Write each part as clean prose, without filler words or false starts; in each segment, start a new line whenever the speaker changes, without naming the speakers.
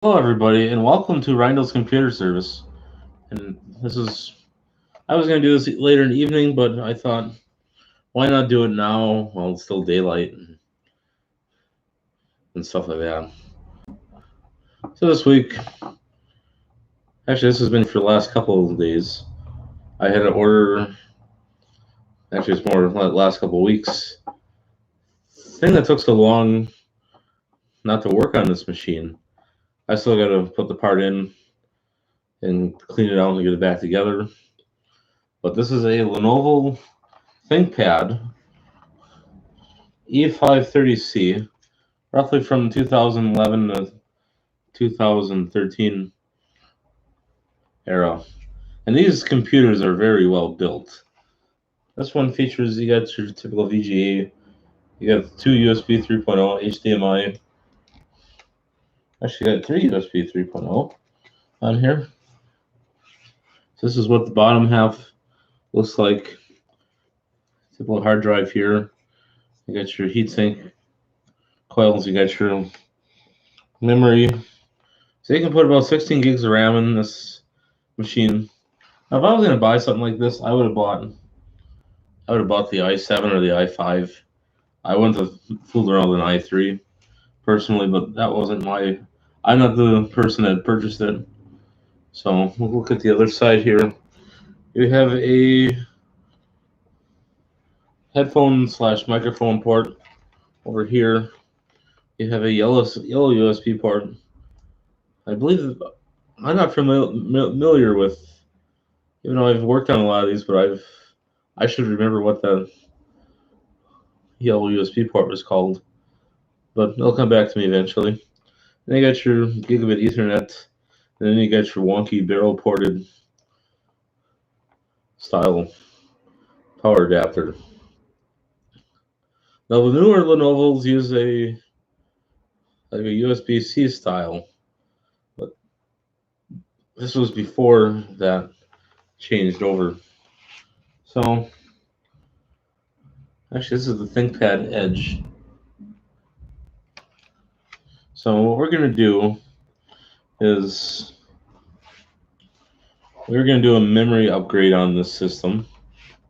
Hello, everybody, and welcome to Rindle's Computer Service. And I was going to do this later in the evening, but I thought, why not do it now while it's still daylight and stuff like that. So this week, actually, this has been for the last couple of days. I had to order, actually, it's more the last couple of weeks. The thing that took so long not to work on this machine, I still got to put the part in and clean it out and get it back together. But this is a Lenovo ThinkPad e530c, roughly from 2011 to 2013 era. And these computers are very well built. This one features, you got your typical VGA, you got two USB 3.0, HDMI. Actually, got three USB 3.0 on here. So this is what the bottom half looks like. Typical hard drive here. You got your heatsink coils, you got your memory. So you can put about 16 gigs of RAM in this machine. Now, if I was going to buy something like this, I would have bought the i7 or the i5. I wouldn't have fooled around with an i3 personally, but that wasn't I'm not the person that purchased it. So we'll look at the other side here. You have a headphone/microphone port over here. You have a yellow USB port. I believe I'm not familiar with, even though I've worked on a lot of these, but I should remember what the yellow USB port was called, but it'll come back to me eventually. Then you got your gigabit Ethernet, and then you got your wonky barrel ported style power adapter. Now the newer Lenovo's use a USB-C style, but this was before that changed over. So actually, this is the ThinkPad Edge. So what we're going to do is we're going to do a memory upgrade on this system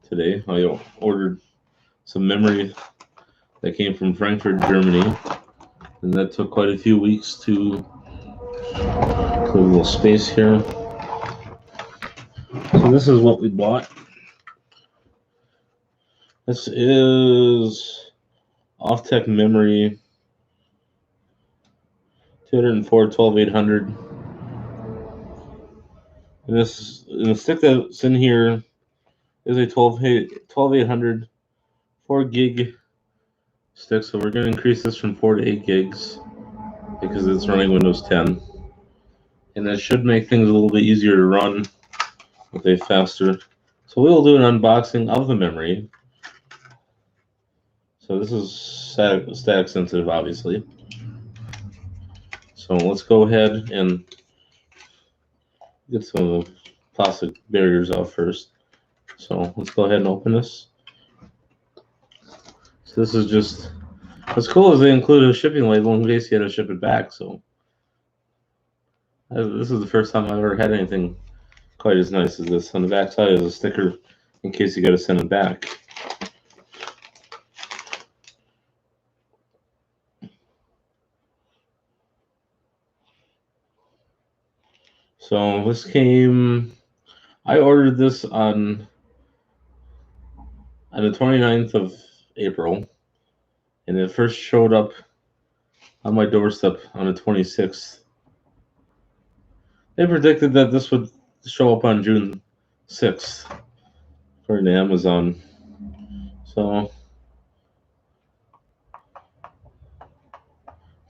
today. I ordered some memory that came from Frankfurt, Germany, and that took quite a few weeks to put a little space here. So this is what we bought. This is Off-Tech Memory 204 12800. And the stick that's in here is a 12800 4 gig stick. So we're going to increase this from 4 to 8 gigs because it's running Windows 10. And that should make things a little bit easier to run with a faster. So we'll do an unboxing of the memory. So this is static sensitive, obviously. So let's go ahead and get some of the plastic barriers off first. So let's go ahead and open this. So this is just, what's cool is they include a shipping label in case you had to ship it back. So this is the first time I've ever had anything quite as nice as this. On the back side is a sticker in case you got to send it back. So this came, I ordered this on the 29th of April, and it first showed up on my doorstep on the 26th. They predicted that this would show up on June 6th according to Amazon. So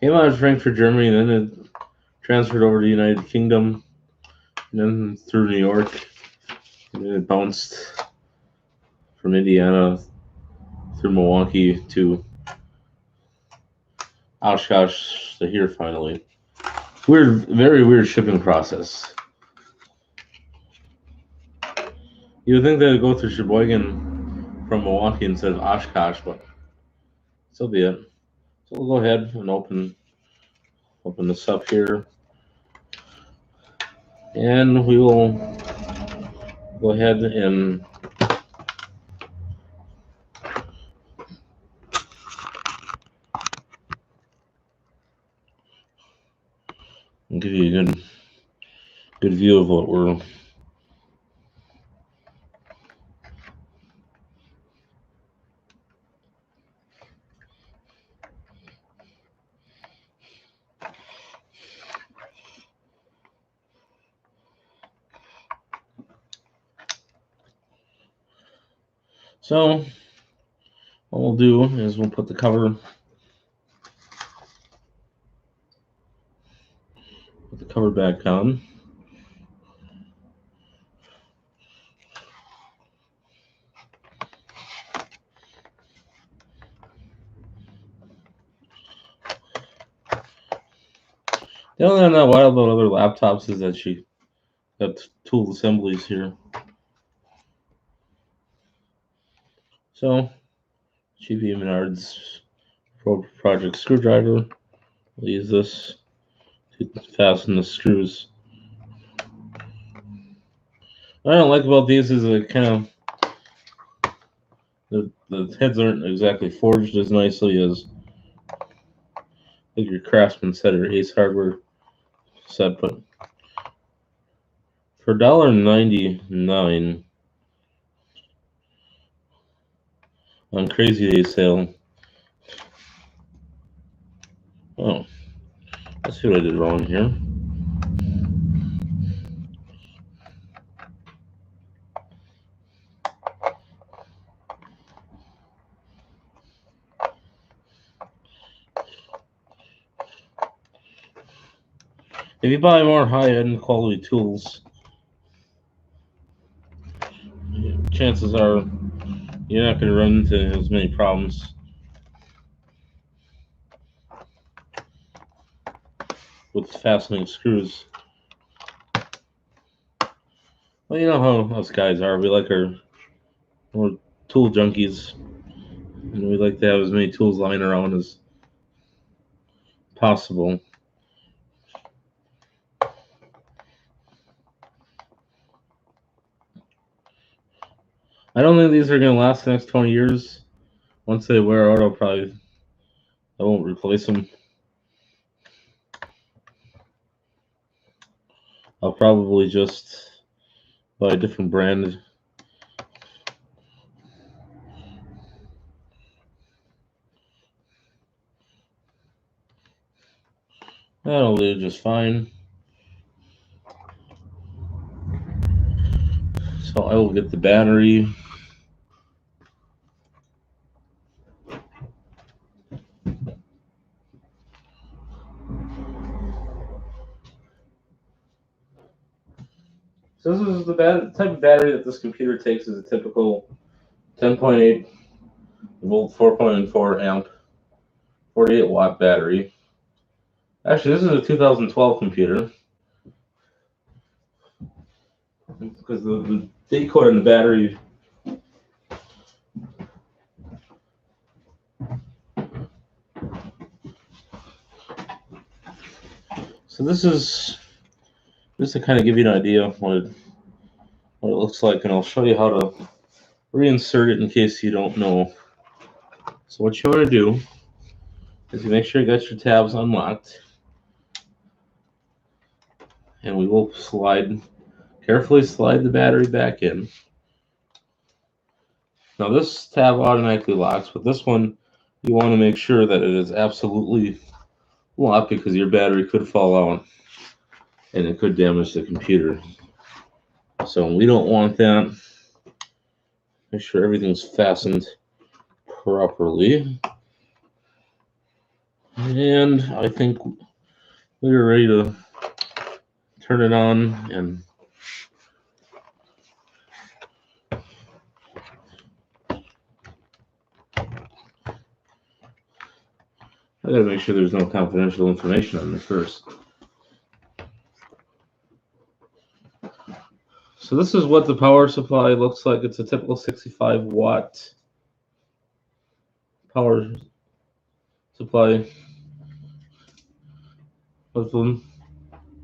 came out of Frankfurt, Germany, and then it transferred over to the United Kingdom, and then through New York, and then it bounced from Indiana through Milwaukee to Oshkosh to here finally. Very weird shipping process. You would think they'd go through Sheboygan from Milwaukee instead of Oshkosh, but so be it. So we'll go ahead and open this up here. And we will go ahead and give you a good view of what we're. So what we'll do is we'll put the cover back on. The only thing I'm not wild about other laptops is that she got tool assemblies here. So GP Menard's project screwdriver. We'll use this to fasten the screws. What I don't like about these is it kind of the heads aren't exactly forged as nicely as like your Craftsman set or Ace Hardware set, but for $1.99 on Crazy Day sale. Oh, let's see what I did wrong here. If you buy more high-end quality tools, chances are you're not going to run into as many problems with fastening screws. Well, you know how us guys are. We like we're tool junkies, and we like to have as many tools lying around as possible. I don't think these are going to last the next 20 years. Once they wear out, I won't replace them. I'll probably just buy a different brand. That'll do just fine. So I will get the battery. So this is the type of battery that this computer takes is a typical 10.8 volt, 4.4 amp, 48 watt battery. Actually, this is a 2012 computer because the date code on the battery. So this is just to kind of give you an idea of what it looks like, and I'll show you how to reinsert it in case you don't know. So what you want to do is you make sure you got your tabs unlocked, and we will carefully slide the battery back in. Now this tab automatically locks, but this one you want to make sure that it is absolutely locked because your battery could fall out and it could damage the computer. So we don't want that. Make sure everything's fastened properly. And I think we're ready to turn it on, and I gotta make sure there's no confidential information on this first. So this is what the power supply looks like. It's a typical 65 watt power supply.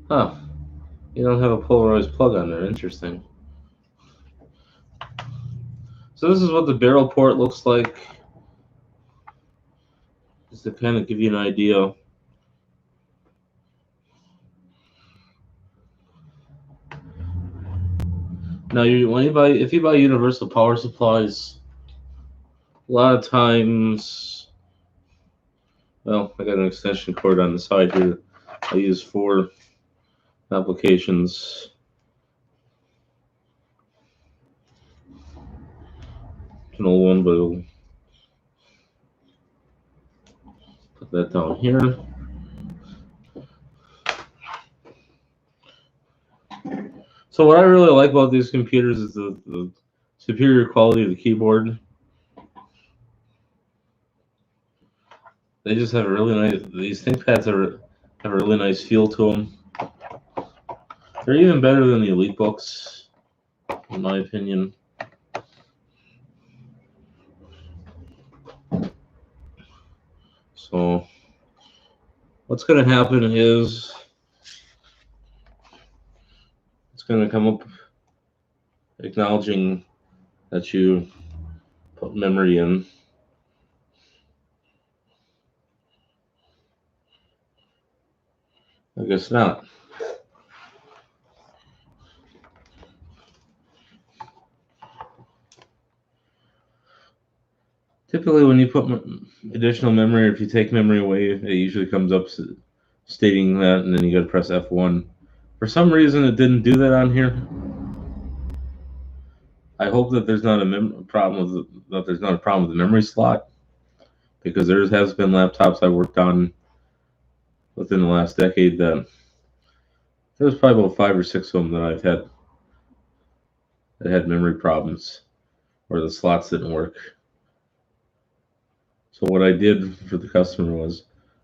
Huh. You don't have a polarized plug on there. Interesting. So this is what the barrel port looks like, just to kind of give you an idea. Now, if you buy universal power supplies, a lot of times, well, I got an extension cord on the side here. I use 4 applications. It's an old one, but I'll put that down here. So what I really like about these computers is the superior quality of the keyboard. They just have a really nice. These ThinkPads have a really nice feel to them. They're even better than the EliteBooks, in my opinion. So what's going to happen is it's going to come up acknowledging that you put memory in. I guess not. Typically, when you put additional memory, or if you take memory away, it usually comes up stating that, and then you got to press F1. For some reason, it didn't do that on here. I hope that there's not a problem with the memory slot, because there has been laptops I worked on within the last decade that there's probably about 5 or 6 of them that I've had that had memory problems or the slots didn't work. So what I did for the customer was,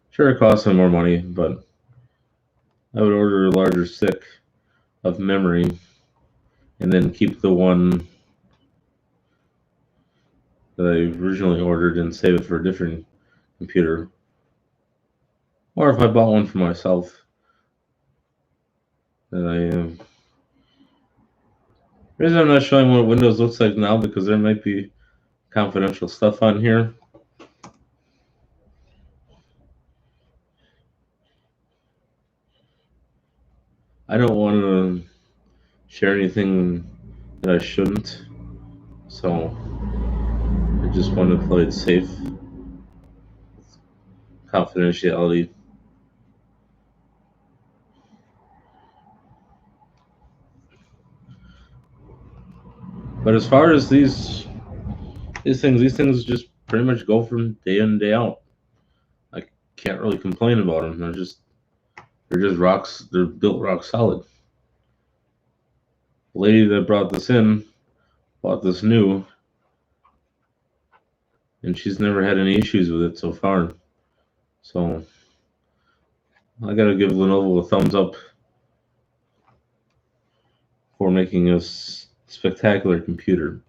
sure, it cost them more money, but I would order a larger stick of memory and then keep the one that I originally ordered and save it for a different computer. Or if I bought one for myself, then the reason I'm not showing what Windows looks like now, because there might be confidential stuff on here. I don't want to share anything that I shouldn't, so I just want to play it safe. Confidentiality. But as far as these things just pretty much go from day in, day out. I can't really complain about them. They're just rocks. They're built rock solid. The lady that brought this in bought this new, and she's never had any issues with it so far. So I gotta give Lenovo a thumbs up for making a spectacular computer.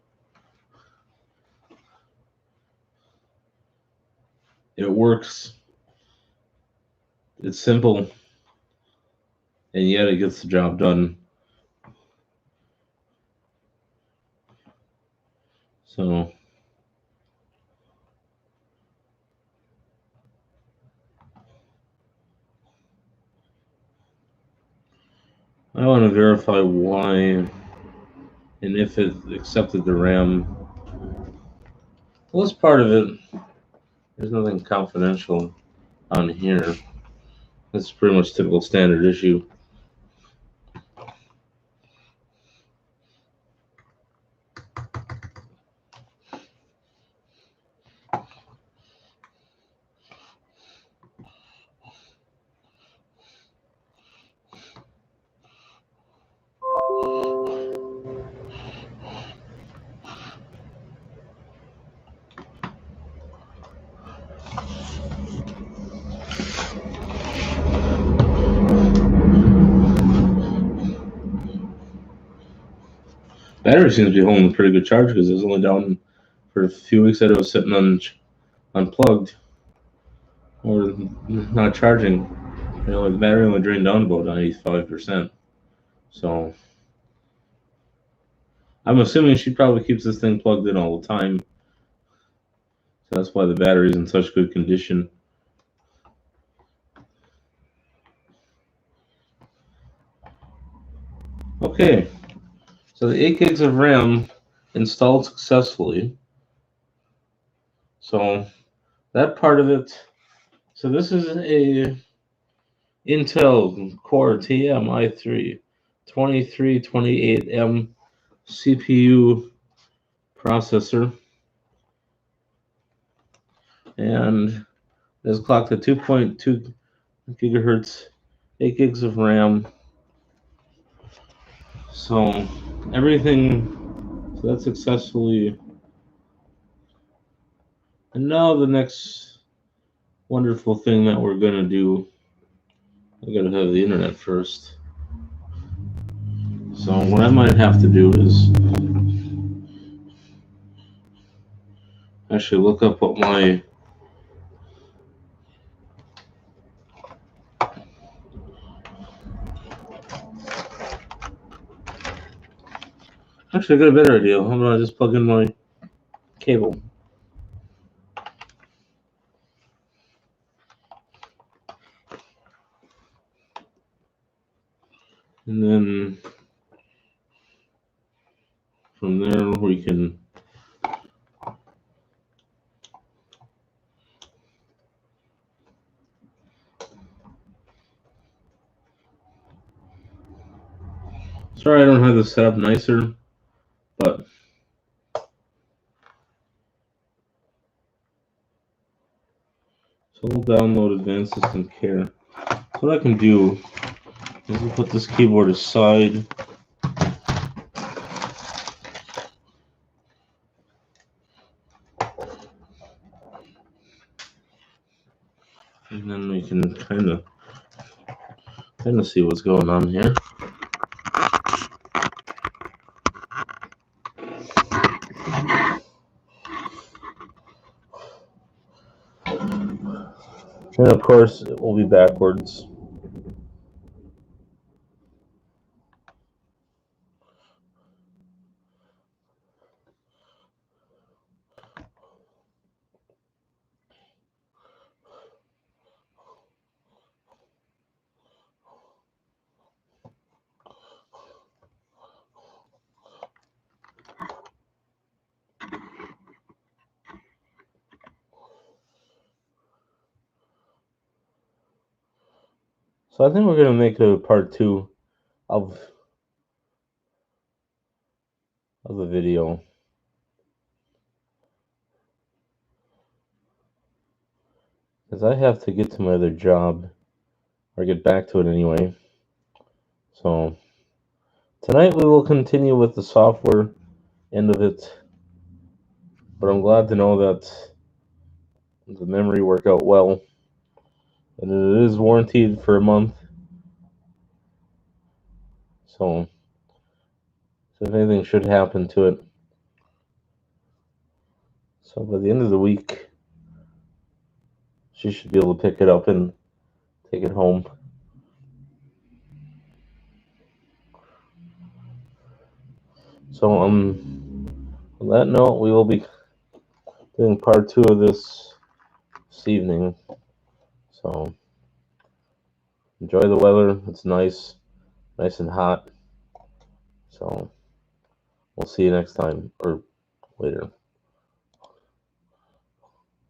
It works. It's simple, and yet it gets the job done. So I want to verify why and if it accepted the RAM. Well, that's part of it. There's nothing confidential on here. That's pretty much typical standard issue. Battery seems to be holding a pretty good charge because it was only down for a few weeks that it was sitting unplugged or not charging. The battery only drained down about 95%. So I'm assuming she probably keeps this thing plugged in all the time. So that's why the battery's in such good condition. Okay, so the 8 gigs of RAM installed successfully. So that part of it. So this is a Intel Core TM i3 2328M CPU processor, and it's clocked at 2.2 gigahertz, 8 gigs of RAM. So everything, so that's successfully. And now the next wonderful thing that we're gonna do, I gotta have the internet first. So what I might have to do is actually look up what my actually I got a better idea. How about I just plug in my cable? And then from there we can sorry I don't have this set up nicer, but so we'll download Advanced System Care. So what I can do is we'll put this keyboard aside. And then we can kind of see what's going on here. And of course, it will be backwards. So I think we're going to make a part 2 of the video. Because I have to get to my other job, or get back to it anyway. So tonight we will continue with the software end of it. But I'm glad to know that the memory worked out well. And it is warranted for a month. So if anything should happen to it. So by the end of the week, she should be able to pick it up and take it home. So on that note, we will be doing part 2 of this evening. So enjoy the weather. It's nice and hot. So we'll see you next time or later.